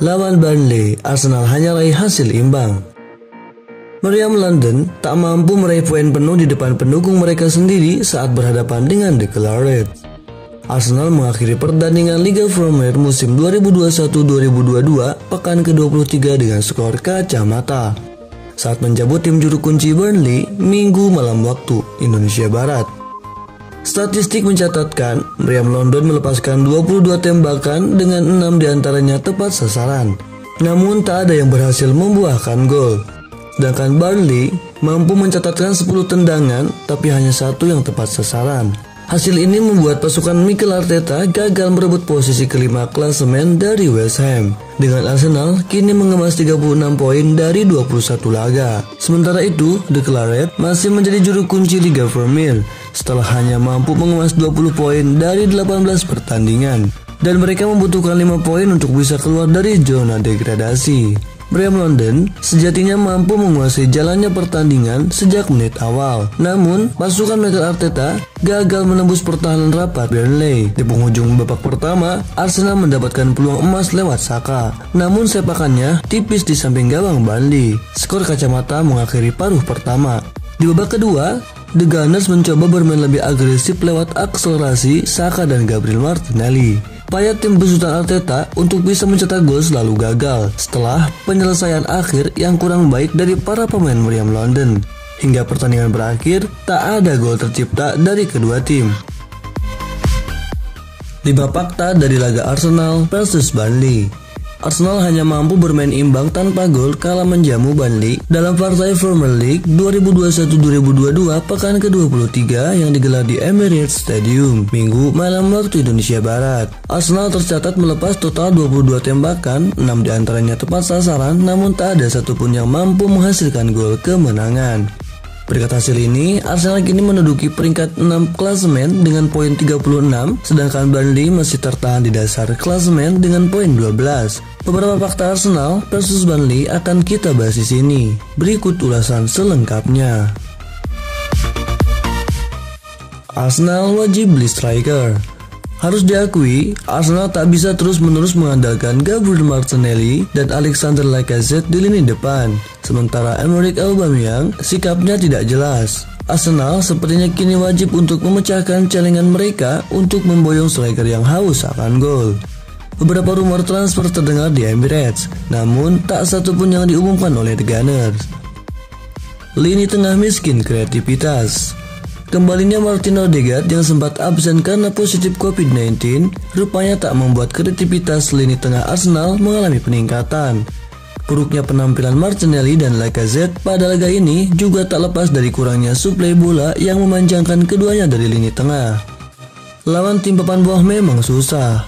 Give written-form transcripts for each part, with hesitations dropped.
Lawan Burnley, Arsenal hanya raih hasil imbang. Meriam London tak mampu meraih poin penuh di depan pendukung mereka sendiri saat berhadapan dengan The Reds. Arsenal mengakhiri pertandingan Liga Premier musim 2021-2022 pekan ke-23 dengan skor kacamata saat menjabut tim juru kunci Burnley Minggu malam waktu Indonesia Barat. Statistik mencatatkan Meriam London melepaskan 22 tembakan dengan 6 diantaranya tepat sasaran, namun tak ada yang berhasil membuahkan gol. Sedangkan Burnley mampu mencatatkan 10 tendangan tapi hanya 1 yang tepat sasaran. Hasil ini membuat pasukan Mikel Arteta gagal merebut posisi kelima klasemen dari West Ham, dengan Arsenal kini mengemas 36 poin dari 21 laga. Sementara itu, The Reds masih menjadi juru kunci Liga Premier setelah hanya mampu mengemas 20 poin dari 18 pertandingan, dan mereka membutuhkan 5 poin untuk bisa keluar dari zona degradasi. Meriam London sejatinya mampu menguasai jalannya pertandingan sejak menit awal. Namun, pasukan Mikel Arteta gagal menembus pertahanan rapat Burnley. Di penghujung babak pertama, Arsenal mendapatkan peluang emas lewat Saka. Namun sepakannya tipis di samping gawang Burnley. Skor kacamata mengakhiri paruh pertama. Di babak kedua, The Gunners mencoba bermain lebih agresif lewat akselerasi Saka dan Gabriel Martinelli. Upaya tim besutan Arteta untuk bisa mencetak gol selalu gagal setelah penyelesaian akhir yang kurang baik dari para pemain Meriam London. Hingga pertandingan berakhir, tak ada gol tercipta dari kedua tim. 5 fakta dari laga Arsenal versus Burnley. Arsenal hanya mampu bermain imbang tanpa gol kala menjamu Burnley dalam partai Premier League 2021-2022 pekan ke-23 yang digelar di Emirates Stadium Minggu malam waktu Indonesia Barat. Arsenal tercatat melepas total 22 tembakan, 6 diantaranya tepat sasaran, namun tak ada satupun yang mampu menghasilkan gol kemenangan. Berkat hasil ini, Arsenal kini menduduki peringkat 6 klasemen dengan poin 36, sedangkan Burnley masih tertahan di dasar klasemen dengan poin 12. Beberapa fakta Arsenal versus Burnley akan kita bahas di sini. Berikut ulasan selengkapnya. Arsenal wajib beli striker. Harus diakui, Arsenal tak bisa terus-menerus mengandalkan Gabriel Martinelli dan Alexander Lacazette di lini depan. Sementara Emerick Aubameyang sikapnya tidak jelas. Arsenal sepertinya kini wajib untuk memecahkan celengan mereka untuk memboyong striker yang haus akan gol. Beberapa rumor transfer terdengar di Emirates, namun tak satu pun yang diumumkan oleh The Gunners. Lini tengah miskin kreativitas. Kembalinya Martin Odegaard yang sempat absen karena positif COVID-19 rupanya tak membuat kreativitas lini tengah Arsenal mengalami peningkatan. Buruknya penampilan Martinelli dan Lacazette pada laga ini juga tak lepas dari kurangnya suplai bola yang memanjangkan keduanya dari lini tengah. Lawan tim papan bawah memang susah.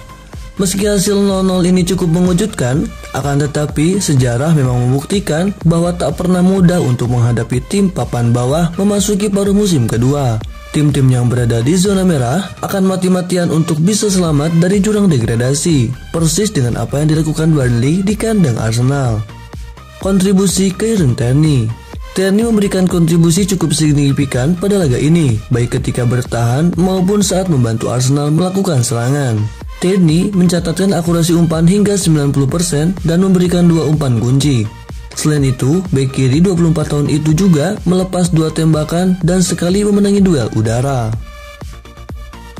Meski hasil 0-0 ini cukup mengejutkan, akan tetapi sejarah memang membuktikan bahwa tak pernah mudah untuk menghadapi tim papan bawah memasuki paruh musim kedua. Tim-tim yang berada di zona merah akan mati-matian untuk bisa selamat dari jurang degradasi, persis dengan apa yang dilakukan Burnley di kandang Arsenal. Kontribusi Kieran Tierney. Tierney memberikan kontribusi cukup signifikan pada laga ini, baik ketika bertahan maupun saat membantu Arsenal melakukan serangan. Tierney mencatatkan akurasi umpan hingga 90% dan memberikan 2 umpan kunci. Selain itu, bek kiri 24 tahun itu juga melepas 2 tembakan dan sekali memenangi duel udara.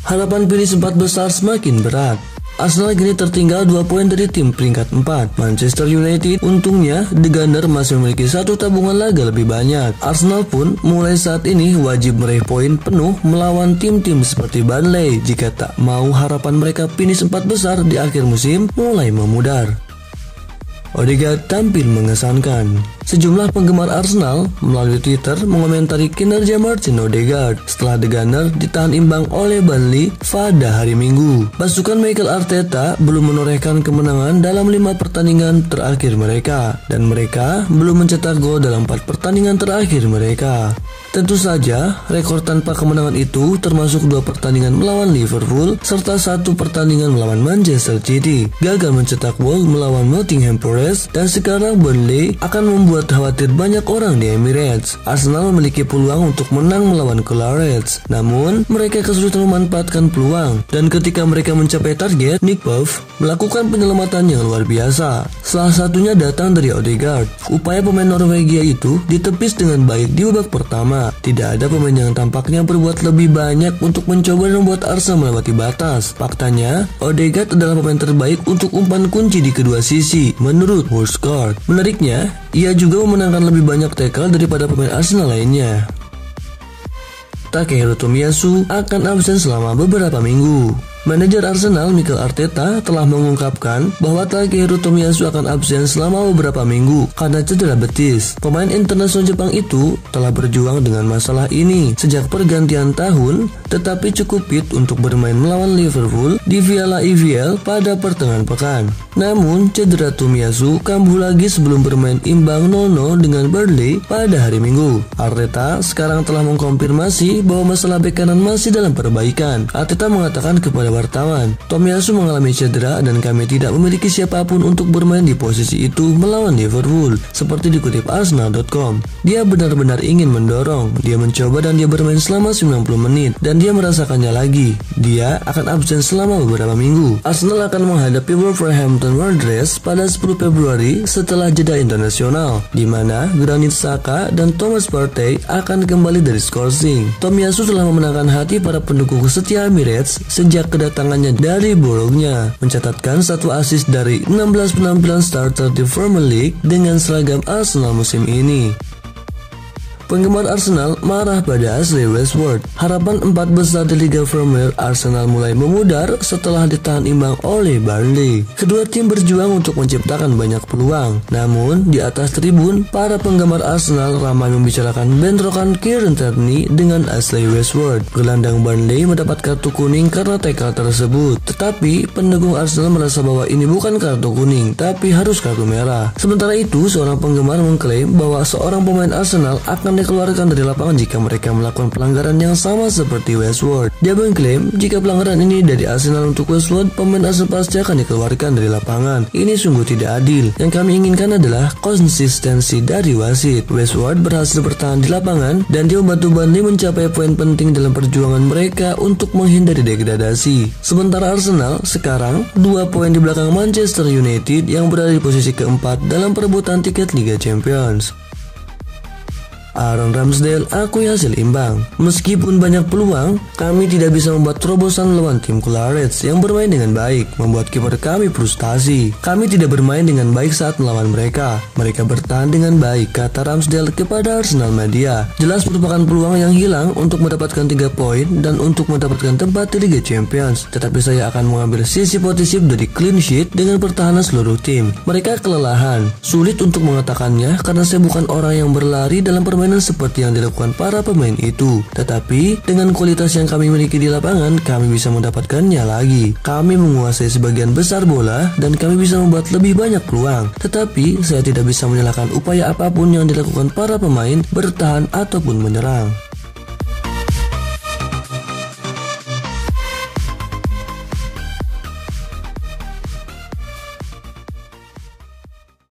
Harapan finish 4 besar semakin berat. Arsenal kini tertinggal 2 poin dari tim peringkat 4, Manchester United. Untungnya, The Gunners masih memiliki 1 tabungan laga lebih banyak. Arsenal pun mulai saat ini wajib meraih poin penuh melawan tim-tim seperti Burnley jika tak mau harapan mereka finish 4 besar di akhir musim mulai memudar. Odegaard tampil mengesankan. Sejumlah penggemar Arsenal melalui Twitter mengomentari kinerja Martin Odegaard setelah The Gunners ditahan imbang oleh Burnley pada hari Minggu. Pasukan Mikel Arteta belum menorehkan kemenangan dalam 5 pertandingan terakhir mereka, dan mereka belum mencetak gol dalam 4 pertandingan terakhir mereka. Tentu saja, rekor tanpa kemenangan itu termasuk 2 pertandingan melawan Liverpool serta 1 pertandingan melawan Manchester City. Gagal mencetak gol melawan Nottingham Forest, dan sekarang Burnley akan membuat membuat khawatir banyak orang di Emirates. Arsenal memiliki peluang untuk menang melawan Collarettes, namun mereka kesulitan memanfaatkan peluang, dan ketika mereka mencapai target, Nick Pope melakukan penyelamatan yang luar biasa. Salah satunya datang dari Odegaard. Upaya pemain Norwegia itu ditepis dengan baik di babak pertama. Tidak ada pemain yang tampaknya berbuat lebih banyak untuk mencoba dan membuat Arsenal melewati batas. Faktanya, Odegaard adalah pemain terbaik untuk umpan kunci di kedua sisi, menurut WorldScore. Menariknya, ia juga memenangkan lebih banyak tackle daripada pemain Arsenal lainnya. Takehiro Tomiyasu akan absen selama beberapa minggu. Manajer Arsenal Mikel Arteta telah mengungkapkan bahwa Takehiro Tomiyasu akan absen selama beberapa minggu karena cedera betis. Pemain internasional Jepang itu telah berjuang dengan masalah ini sejak pergantian tahun, tetapi cukup fit untuk bermain melawan Liverpool di Piala EFL pada pertengahan pekan. Namun, cedera Tomiyasu kambuh lagi sebelum bermain imbang 0-0 dengan Burnley pada hari Minggu. Arteta sekarang telah mengkonfirmasi bahwa masalah bek kanan masih dalam perbaikan. Arteta mengatakan kepada wartawan, Tomiyasu mengalami cedera dan kami tidak memiliki siapapun untuk bermain di posisi itu melawan Liverpool, seperti dikutip Arsenal.com. Dia benar-benar ingin mendorong, dia mencoba dan dia bermain selama 90 menit dan dia merasakannya lagi. Dia akan absen selama beberapa minggu. Arsenal akan menghadapi Wolverhampton Wanderers pada 10 Februari setelah jeda internasional, di mana Granit Xhaka dan Thomas Partey akan kembali dari Scorsing. Tomiyasu telah memenangkan hati para pendukung setia Emirates sejak kedatangannya dari Bologna, mencatatkan 1 assist dari 16 penampilan starter di Premier League dengan seragam Arsenal musim ini. Penggemar Arsenal marah pada Ashley Westwood. Harapan 4 besar di Liga Premier Arsenal mulai memudar setelah ditahan imbang oleh Burnley. Kedua tim berjuang untuk menciptakan banyak peluang. Namun, di atas tribun, para penggemar Arsenal ramai membicarakan bentrokan Kieran Tierney dengan Ashley Westwood. Gelandang Burnley mendapat kartu kuning karena tackle tersebut. Tetapi, pendukung Arsenal merasa bahwa ini bukan kartu kuning, tapi harus kartu merah. Sementara itu, seorang penggemar mengklaim bahwa seorang pemain Arsenal akan dikeluarkan dari lapangan jika mereka melakukan pelanggaran yang sama seperti Westwood. Dia mengklaim jika pelanggaran ini dari Arsenal untuk Westwood, pemain Arsenal pasti akan dikeluarkan dari lapangan. Ini sungguh tidak adil. Yang kami inginkan adalah konsistensi dari wasit. Westwood berhasil bertahan di lapangan dan dia membantu Burnley mencapai poin penting dalam perjuangan mereka untuk menghindari degradasi. Sementara Arsenal sekarang 2 poin di belakang Manchester United yang berada di posisi keempat dalam perebutan tiket Liga Champions. Aaron Ramsdale akui hasil imbang. Meskipun banyak peluang, kami tidak bisa membuat terobosan melawan tim Collarettes yang bermain dengan baik, membuat kiper kami frustasi. Kami tidak bermain dengan baik saat melawan mereka. Mereka bertahan dengan baik, kata Ramsdale kepada Arsenal Media. Jelas merupakan peluang yang hilang untuk mendapatkan 3 poin dan untuk mendapatkan tempat di Liga Champions. Tetapi saya akan mengambil sisi positif dari clean sheet dengan pertahanan seluruh tim. Mereka kelelahan. Sulit untuk mengatakannya karena saya bukan orang yang berlari dalam permainan seperti yang dilakukan para pemain itu. Tetapi dengan kualitas yang kami miliki di lapangan, kami bisa mendapatkannya lagi. Kami menguasai sebagian besar bola dan kami bisa membuat lebih banyak peluang. Tetapi saya tidak bisa menyalahkan upaya apapun yang dilakukan para pemain bertahan ataupun menyerang.